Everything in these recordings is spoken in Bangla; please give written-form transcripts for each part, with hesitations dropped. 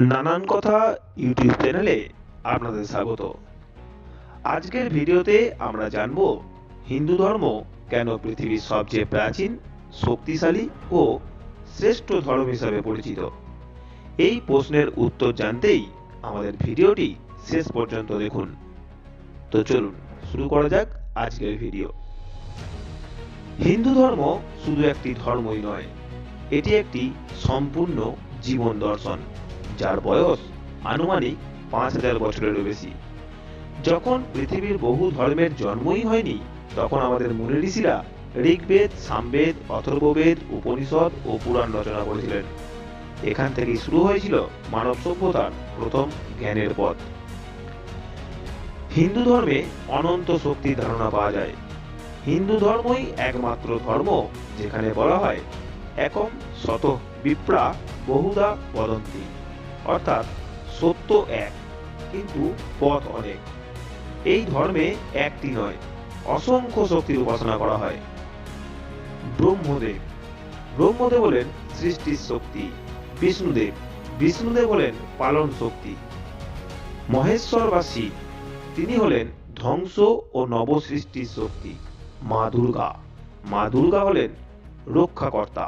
নানান কথা ইউটিউব চ্যানেলে আপনাদের স্বাগত। আজকের ভিডিওতে আমরা জানব হিন্দু ধর্ম কেন পৃথিবীর সবচেয়ে প্রাচীন, শক্তিশালী ও শ্রেষ্ঠ ধর্ম হিসাবে পরিচিত। এই প্রশ্নের উত্তর জানতেই আমাদের ভিডিওটি শেষ পর্যন্ত দেখুন। তো চলুন শুরু করা যাক আজকের ভিডিও। হিন্দু ধর্ম শুধু একটি ধর্মই নয়, এটি একটি সম্পূর্ণ জীবন দর্শন, যার বয়স আনুমানিক 5000 বছরেরও বেশি। যখন পৃথিবীর বহু ধর্মের জন্মই হয়নি, তখন আমাদের মুনি ঋষিরা ঋগ্বেদ, সামবেদ, অথর্ববেদ, উপনিষদ ও পুরাণ রচনা করেছিলেন। এখান থেকেই শুরু হয়েছিল মানব সভ্যতার প্রথম জ্ঞানের পথ। হিন্দু ধর্মে অনন্ত শক্তির ধারণা পাওয়া যায়। হিন্দু ধর্মই একমাত্র ধর্ম যেখানে বলা হয় একম শত বিপ্রা বহুধা বদন্তি, অর্থাৎ সত্য এক কিন্তু পথ অনেক। এই ধর্মে একটি নয়, অসংখ্য শক্তির উপাসনা করা হয়। ব্রহ্মদেব হলেন সৃষ্টির শক্তি। বিষ্ণুদেব হলেন পালন শক্তি। মহেশ্বর বা শিব, তিনি হলেন ধ্বংস ও নবসৃষ্টির শক্তি। মা দুর্গা হলেন রক্ষাকর্তা।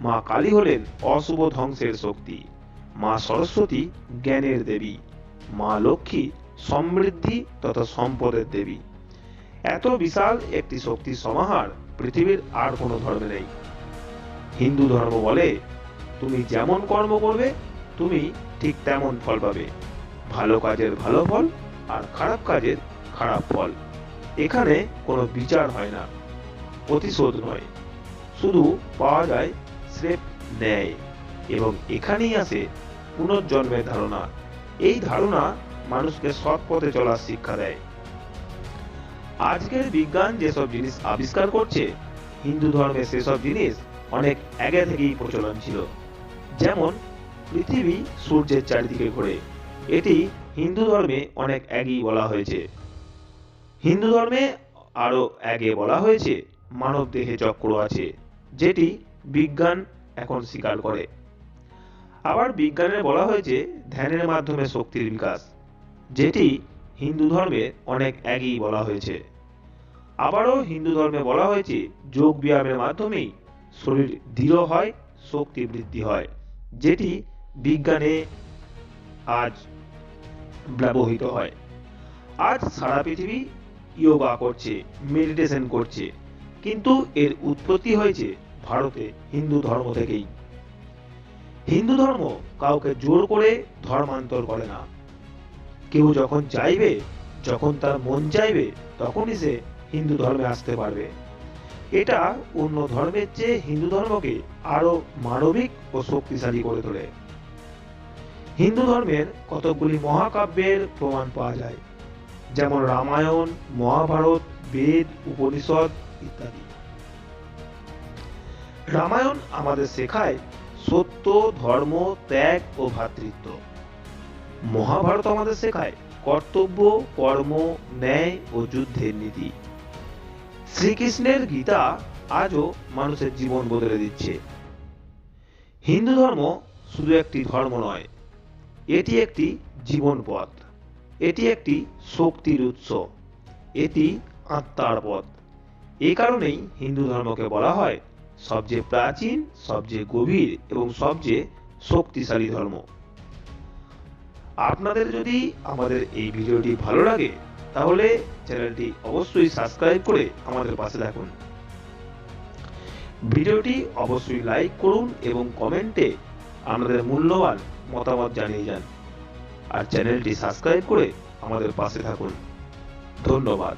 মা কালী হলেন অশুভ ধ্বংসের শক্তি। মা সরস্বতী জ্ঞানের দেবী। মা লক্ষ্মী সমৃদ্ধি তথা সম্পদের দেবী। এত বিশাল একটি শক্তির সমাহার পৃথিবীর আর কোনো ধর্মে নেই। হিন্দু ধর্ম বলে, তুমি যেমন কর্ম করবে তুমি ঠিক তেমন ফল পাবে। ভালো কাজের ভালো ফল আর খারাপ কাজের খারাপ ফল। এখানে কোনো বিচার হয় না, প্রতিশোধ নয়, শুধু পাওয়া যায় স্রেফ ন্যায়। এবং এখানেই আসে পুনর্জন্মের ধারণা। এই ধারণা মানুষকে সৎ পথে চলার শিক্ষা দেয়। আজকের বিজ্ঞান যেসব জিনিস আবিষ্কার করছে, হিন্দু ধর্মে সেসব জিনিস অনেক আগে থেকেই প্রচলন ছিল। যেমন পৃথিবী সূর্যের চারিদিকে ঘোরে, এটি হিন্দু ধর্মে অনেক আগেই বলা হয়েছে। হিন্দু ধর্মে আরো আগে বলা হয়েছে মানব দেহে চক্র আছে, যেটি বিজ্ঞান এখন স্বীকার করে। আবার বিজ্ঞানে বলা হয়েছে ধ্যানের মাধ্যমে শক্তির বিকাশ, যেটি হিন্দু ধর্মে অনেক আগেই বলা হয়েছে। আবারও হিন্দু ধর্মে বলা হয়েছে যোগ ব্যায়ামের মাধ্যমেই শরীর দৃঢ় হয়, শক্তি বৃদ্ধি হয়, যেটি বিজ্ঞানে আজ ব্যবহৃত হয়। আজ সারা পৃথিবী যোগা করছে, মেডিটেশন করছে, কিন্তু এর উৎপত্তি হয়েছে ভারতে হিন্দু ধর্ম থেকেই। হিন্দু ধর্ম কাউকে জোর করে ধর্মান্তর করে না। কেউ যখন চাইবে, যখন তার মন চাইবে, তখনই সে হিন্দু ধর্মে আসতে পারবে। এটা অন্য ধর্মের চেয়ে হিন্দু ধর্মকে আরো মানবিক ও শক্তিশালী করে তোলে। হিন্দু ধর্মের কতগুলি মহাকাব্যের প্রমাণ পাওয়া যায়, যেমন রামায়ণ, মহাভারত, বেদ, উপনিষদ ইত্যাদি। রামায়ণ আমাদের শেখায় সত্য, ধর্ম, ত্যাগ ও ভ্রাতৃত্ব। মহাভারত আমাদের শেখায় কর্তব্য, কর্ম, ন্যায় ও যুদ্ধের নীতি। শ্রীকৃষ্ণের গীতা আজও মানুষের জীবন বদলে দিচ্ছে। হিন্দু ধর্ম শুধু একটি ধর্ম নয়, এটি একটি জীবন পথ, এটি একটি শক্তির উৎস, এটি আত্মার পথ। এই কারণেই হিন্দু ধর্মকে বলা হয় সবচেয়ে প্রাচীন, সবচেয়ে গভীর এবং সবচেয়ে শক্তিশালী ধর্ম। আপনাদের যদি আমাদের এই ভিডিওটি ভালো লাগে, তাহলে চ্যানেলটি অবশ্যই সাবস্ক্রাইব করে আমাদের পাশে থাকুন। ভিডিওটি অবশ্যই লাইক করুন এবং কমেন্টে আপনাদের মূল্যবান মতামত জানিয়ে যান। আর চ্যানেলটি সাবস্ক্রাইব করে আমাদের পাশে থাকুন। ধন্যবাদ।